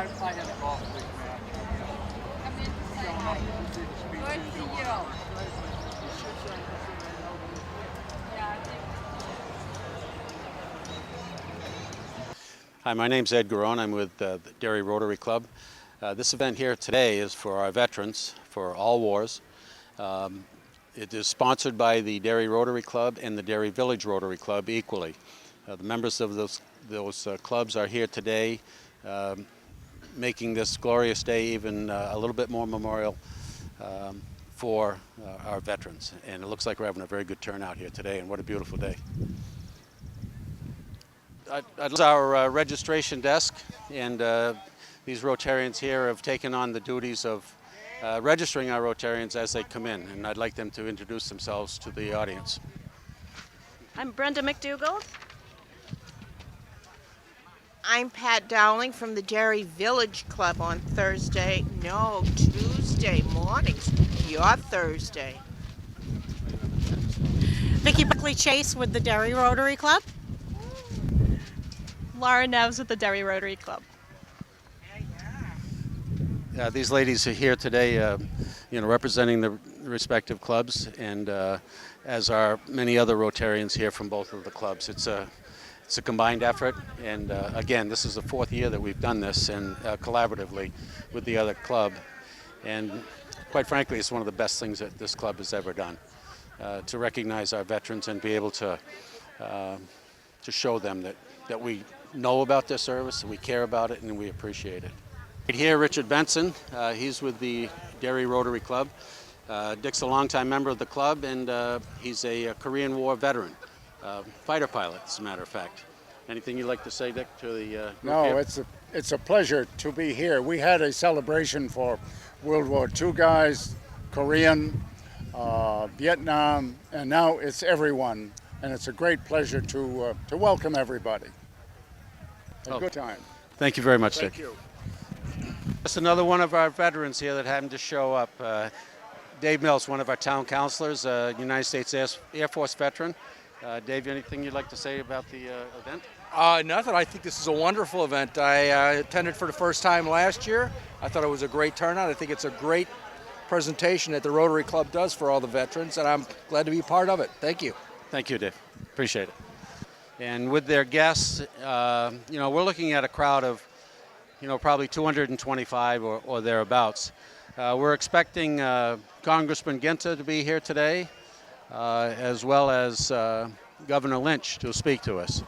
I had a golf league match. Come in to say hi. Good for you. Yeah, I think Hi, my name's Ed Garone. I'm with the Derry Rotary Club. This event here today is for our veterans for all wars. It is sponsored by the Derry Rotary Club and the Derry Village Rotary Club equally. The members of those clubs are here today, making this glorious day even a little bit more memorial for our veterans. And it looks like we're having a very good turnout here today, and what a beautiful day. It's our registration desk, and these Rotarians here have taken on the duties of registering our Rotarians as they come in, and I'd like them to introduce themselves to the audience. I'm Brenda McDougall. I'm Pat Dowling from the Derry Village Club on Tuesday mornings. Your Thursday. Vicki Buckley Chase with the Derry Rotary Club. Laura Neves with the Derry Rotary Club. These ladies are here today, representing the respective clubs, and as are many other Rotarians here from both of the clubs. It's a combined effort, and again, this is the fourth year that we've done this, and collaboratively with the other club. And quite frankly, it's one of the best things that this club has ever done, to recognize our veterans and be able to show them that we know about their service, and we care about it, and we appreciate it. Right here, Richard Benson, he's with the Derry Rotary Club. Dick's a longtime member of the club, and he's a Korean War veteran, fighter pilot, as a matter of fact. Anything you'd like to say, Dick, to the group No, here? it's a pleasure to be here. We had a celebration for World War II guys, Korean, Vietnam, and now it's everyone. And it's a great pleasure to welcome everybody. A good time. Thank you very much, Thank Dick. you. Just another one of our veterans here that happened to show up. Dave Mills, one of our town councilors, United States Air Force veteran. Dave, anything you'd like to say about the event? Nothing. I think this is a wonderful event. I attended for the first time last year. I thought it was a great turnout. I think it's a great presentation that the Rotary Club does for all the veterans, and I'm glad to be part of it. Thank you. Thank you, Dave. Appreciate it. And with their guests, we're looking at a crowd of, probably 225 or thereabouts. We're expecting Congressman Ginter to be here today, as well as Governor Lynch to speak to us.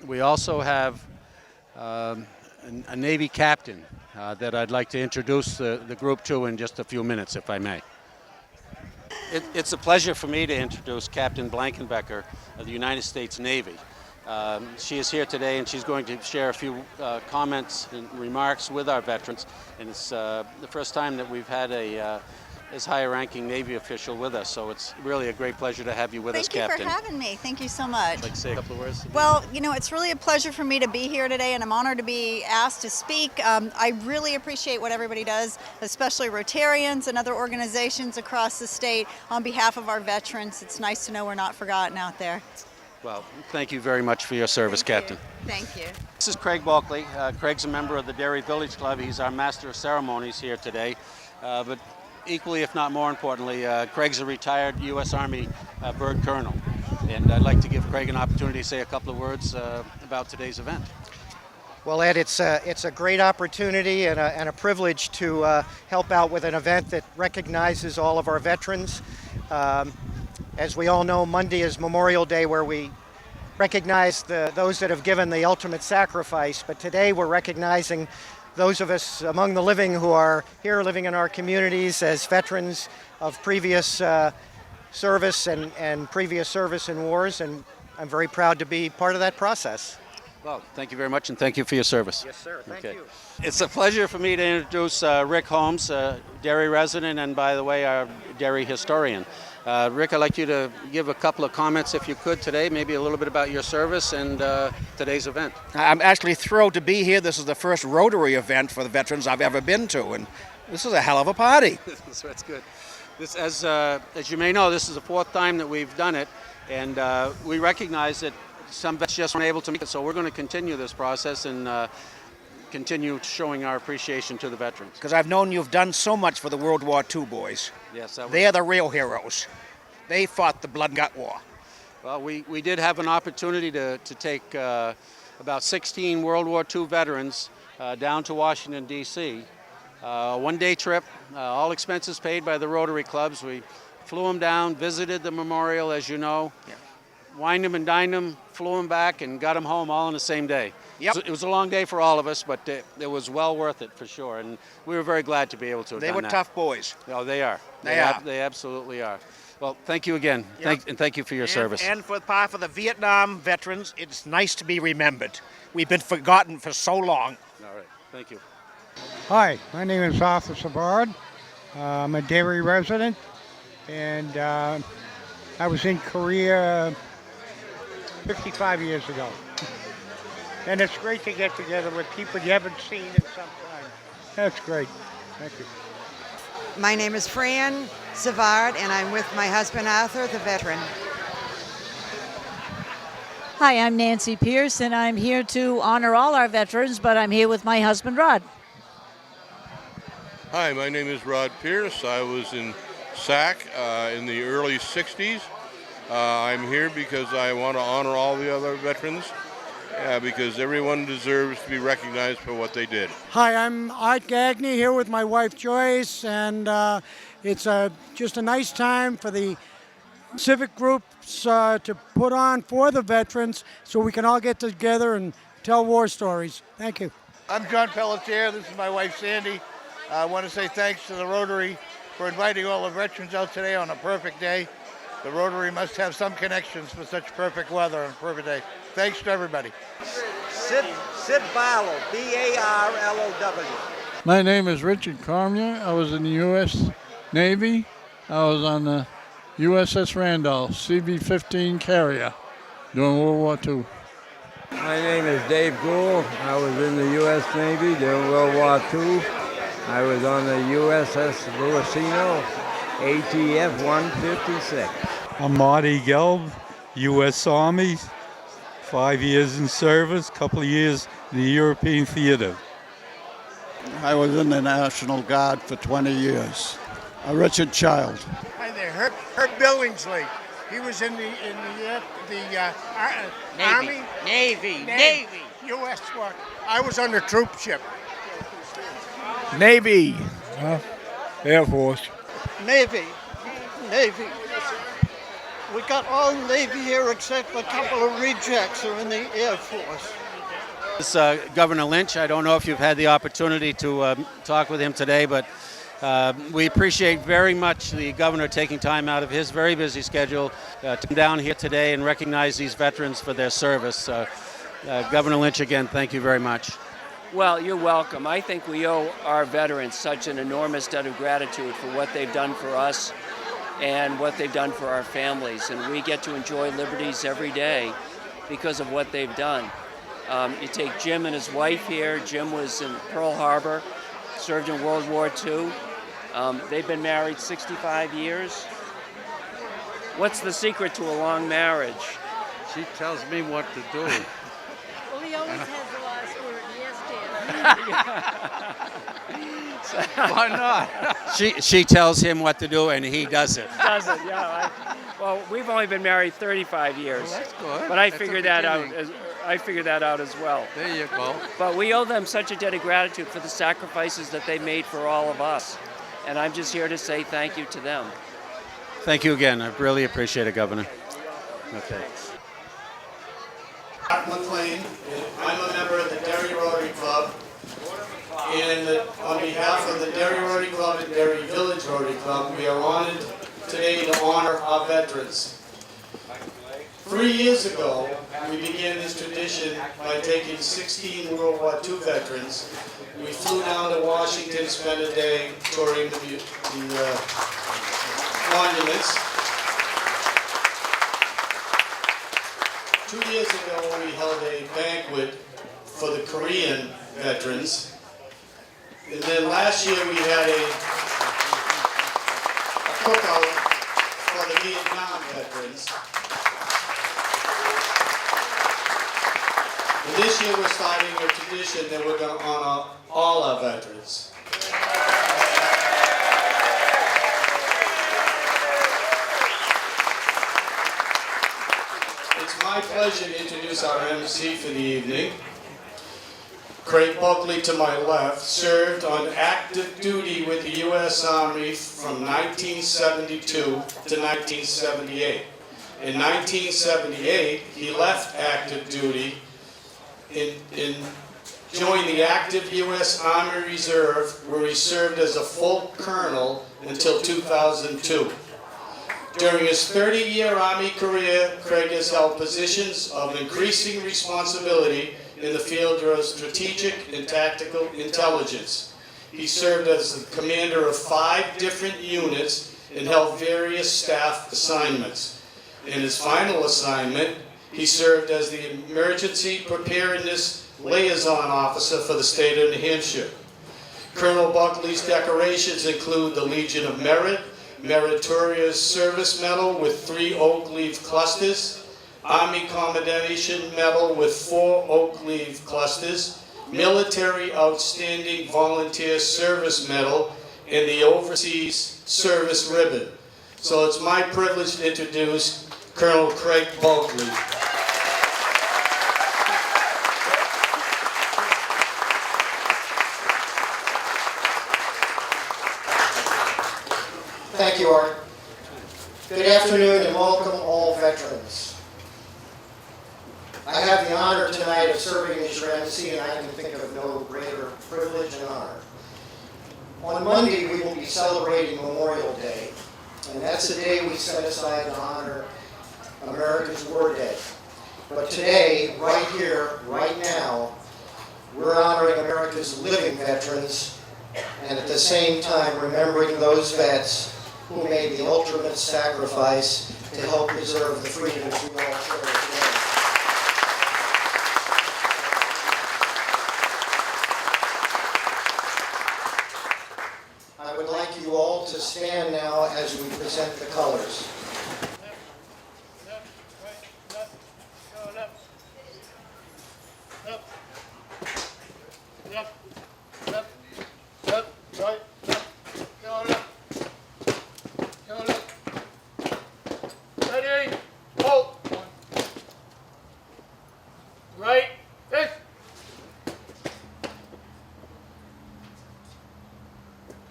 We also have a Navy captain that I'd like to introduce the group to in just a few minutes, if I may. It's a pleasure for me to introduce Captain Blankenbecker of the United States Navy. She is here today, and she's going to share a few comments and remarks with our veterans. And it's the first time that we've had as high-ranking Navy official with us, so it's really a great pleasure to have you with us, Captain. Thank you for having me. Thank you so much. I'd like to say a couple of words. Well, it's really a pleasure for me to be here today, and I'm honored to be asked to speak. I really appreciate what everybody does, especially Rotarians and other organizations across the state on behalf of our veterans. It's nice to know we're not forgotten out there. Well, thank you very much for your service, Captain. Thank you. This is Craig Bulkley. Craig's a member of the Derry Village Club. He's our Master of Ceremonies here today. But equally, if not more importantly, Craig's a retired U.S. Army bird colonel. And I'd like to give Craig an opportunity to say a couple of words about today's event. Well, Ed, it's a great opportunity and a privilege to help out with an event that recognizes all of our veterans. As we all know, Monday is Memorial Day, where we recognize those that have given the ultimate sacrifice. But today we're recognizing those of us among the living who are here living in our communities as veterans of previous service and previous service in wars. And I'm very proud to be part of that process. Well, thank you very much, and thank you for your service. Yes, sir. Thank you. It's a pleasure for me to introduce Rick Holmes, Derry resident, and by the way, our Derry historian. Rick, I'd like you to give a couple of comments, if you could, today, maybe a little bit about your service and today's event. I'm actually thrilled to be here. This is the first Rotary event for the veterans I've ever been to, and this is a hell of a party. That's good. This, as you may know, this is the fourth time that we've done it, and we recognize that some vets just weren't able to make it, so we're going to continue this process and continue showing our appreciation to the veterans. Because I've known you've done so much for the World War II boys. Yes, that was, They're the real heroes. They fought the blood and gut war. well, we did have an opportunity to take about 16 World War II veterans down to Washington, D.C. One-day trip, all expenses paid by the Rotary Clubs. We flew them down, visited the memorial, as you know, wined them and dined them, flew them back, and got them home all in the same day. Yep. It was a long day for all of us, but it was well worth it for sure, and we were very glad to be able to have They done were that. tough boys. Oh, they are. They are. They absolutely are. Well, thank you again, Yep. and thank you for your service. And for part of the Vietnam veterans, it's nice to be remembered. We've been forgotten for so long. All right, thank you. Hi, my name is Arthur Savard. I'm a Derry resident, and I was in Korea 55 years ago. And it's great to get together with people you haven't seen in some time. That's great. Thank you. My name is Fran Savard, and I'm with my husband Arthur, the veteran. Hi, I'm Nancy Pierce, and I'm here to honor all our veterans, but I'm here with my husband, Rod. Hi, my name is Rod Pierce. I was in SAC in the early 60s. I'm here because I want to honor all the other veterans because everyone deserves to be recognized for what they did. Hi, I'm Art Gagney here with my wife Joyce, and it's just a nice time for the civic groups to put on for the veterans so we can all get together and tell war stories. Thank you. I'm John Pelletier. This is my wife Sandy. I want to say thanks to the Rotary for inviting all the veterans out today on a perfect day. The Rotary must have some connections for such perfect weather on a perfect day. Thanks to everybody. Sid Barlow, B-A-R-L-O-W. My name is Richard Cormier. I was in the U.S. Navy. I was on the USS Randolph, CB-15 carrier during World War II. My name is Dave Gould. I was in the U.S. Navy during World War II. I was on the USS Louisino, ATF 156. I'm Marty Gelb, U.S. Army, 5 years in service, couple of years in the European theater. I was in the National Guard for 20 years. Richard Child. Hi there, Herb Billingsley. He was in the Army? Navy. U.S. what? I was on the troop ship. Navy. Air Force. Navy. We got all Navy here except a couple of rejects are in the Air Force. This Governor Lynch. I don't know if you've had the opportunity to talk with him today, but we appreciate very much the governor taking time out of his very busy schedule to come down here today and recognize these veterans for their service. Governor Lynch, again, thank you very much. Well, you're welcome. I think we owe our veterans such an enormous debt of gratitude for what they've done for us and what they've done for our families. And we get to enjoy liberties every day because of what they've done. You take Jim and his wife here. Jim was in Pearl Harbor, served in World War II. They've been married 65 years. What's the secret to a long marriage? She tells me what to do. Well, he always has the last word. Yes, Dan. Why not? She tells him what to do, and he does it. Does it? Yeah. Well, we've only been married 35 years. Well, that's good. But I That's figured a that out. beginning. I figured that out as well. There you go. But we owe them such a debt of gratitude for the sacrifices that they made for all of us. And I'm just here to say thank you to them. Thank you again. I really appreciate it, Governor. Okay. Mark McLean. I'm a member of the Derry Rotary Club. And on behalf of the Derry Rotary Club and Derry Village Rotary Club, we are honored today to honor our veterans. 3 years ago, we began this tradition by taking 16 World War II veterans. We flew down to Washington, spent a day touring the monuments. 2 years ago, we held a banquet for the Korean veterans. And then last year, we had a cookout for the Vietnam veterans. And this year we're starting a tradition that we're going to honor all our veterans. It's my pleasure to introduce our MC for the evening. Craig Buckley to my left served on active duty with the U.S. Army from 1972 to 1978. In 1978, he left active duty and joined the active U.S. Army Reserve, where he served as a full colonel until 2002. During his 30-year Army career, Craig has held positions of increasing responsibility in the field of strategic and tactical intelligence. He served as the commander of 5 different units and held various staff assignments. In his final assignment, he served as the Emergency Preparedness Liaison Officer for the state of New Hampshire. Colonel Buckley's decorations include the Legion of Merit, Meritorious Service Medal with 3 oak leaf clusters, Army Commendation Medal with 4 oak leaf clusters, Military Outstanding Volunteer Service Medal, and the Overseas Service Ribbon. So it's my privilege to introduce Colonel Craig Buckley. Thank you, Art. Good afternoon and welcome all veterans. I have the honor tonight of serving as your MC, and I can think of no greater privilege and honor. On Monday, we will be celebrating Memorial Day, and that's the day we set aside to honor America's War Day. But today, right here, right now, we're honoring America's living veterans, and at the same time remembering those vets who made the ultimate sacrifice to help preserve the freedoms we all share today. I would like you all to stand now as we present the colors.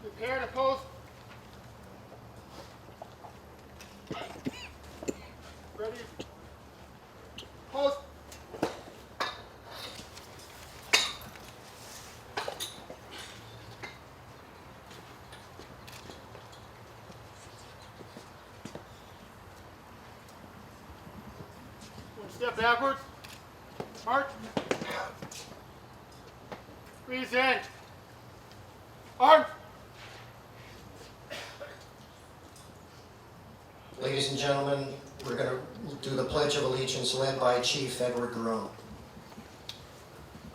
Prepare to post. Ready? Post. One step backwards. March. Squeeze in. Arms. Ladies and gentlemen, we're going to do the Pledge of Allegiance led by Chief Edward Garone.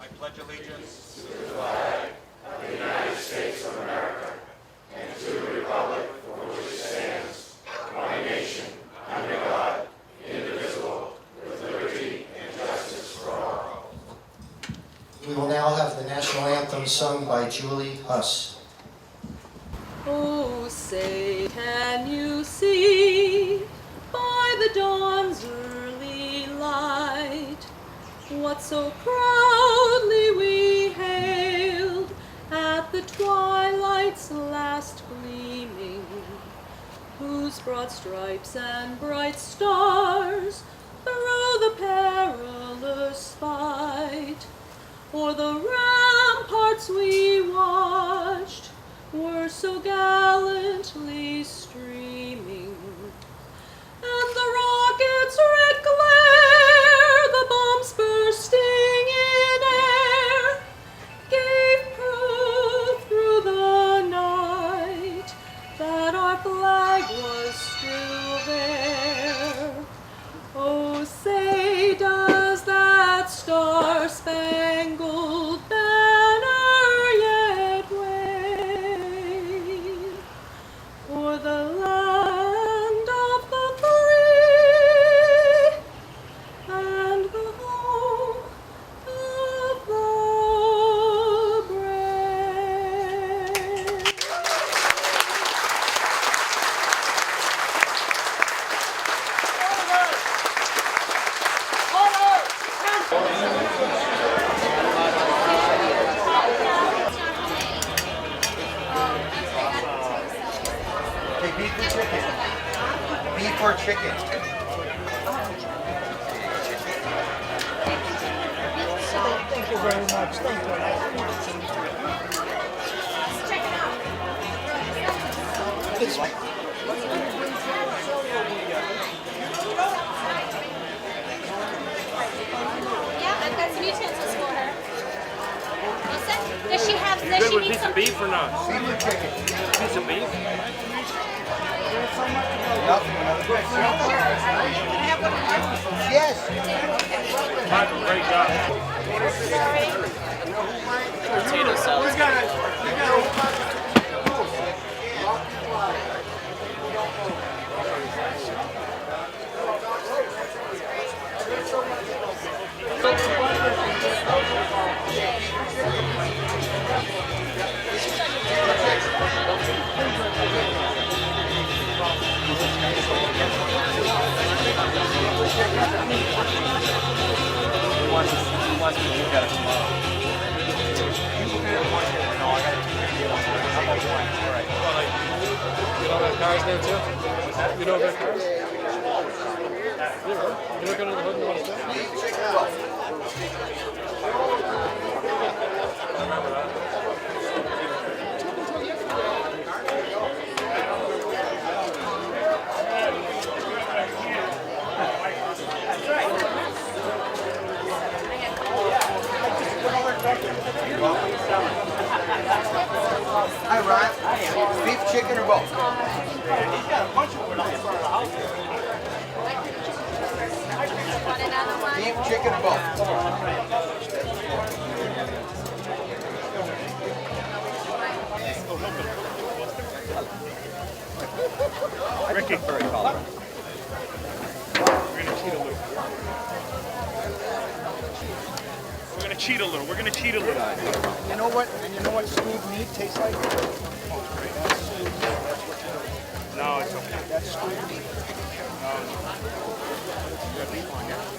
I pledge allegiance to the flag of the United States of America and to the republic for which it stands, one nation, under God, indivisible, with liberty and justice for all. We will now have the national anthem sung by Julie Huss. Oh, say, can you see by the dawn's early light what so proudly we hailed at the twilight's last gleaming, whose broad stripes and bright stars through the perilous fight o'er the ramparts we watched were so gallantly streaming, and the rocket's red glare, the bombs bursting in air, gave proof through the night that our flag was still there. Oh, say, does that star-spangled banner yet wave o'er the land of the free and the home for chicken. Thank you very much. Thank you. This way. Yeah, I've got some utensils for her. Listen, does she have? You Does good she with need piece some? of beef or not? Piece of beef? Yes. Michael, great job. Potato salad. He wants me to look at it tomorrow. You know their cars there too? You know their cars? You look under the hood and you want to see? Remember that? Hi, Ron. Beef, chicken, or both? Beef, chicken, or both? Ricky. We're gonna cheat a little. We're gonna cheat a little. You know what? And you know what stewed meat tastes like? No, it's okay. That's stewed meat.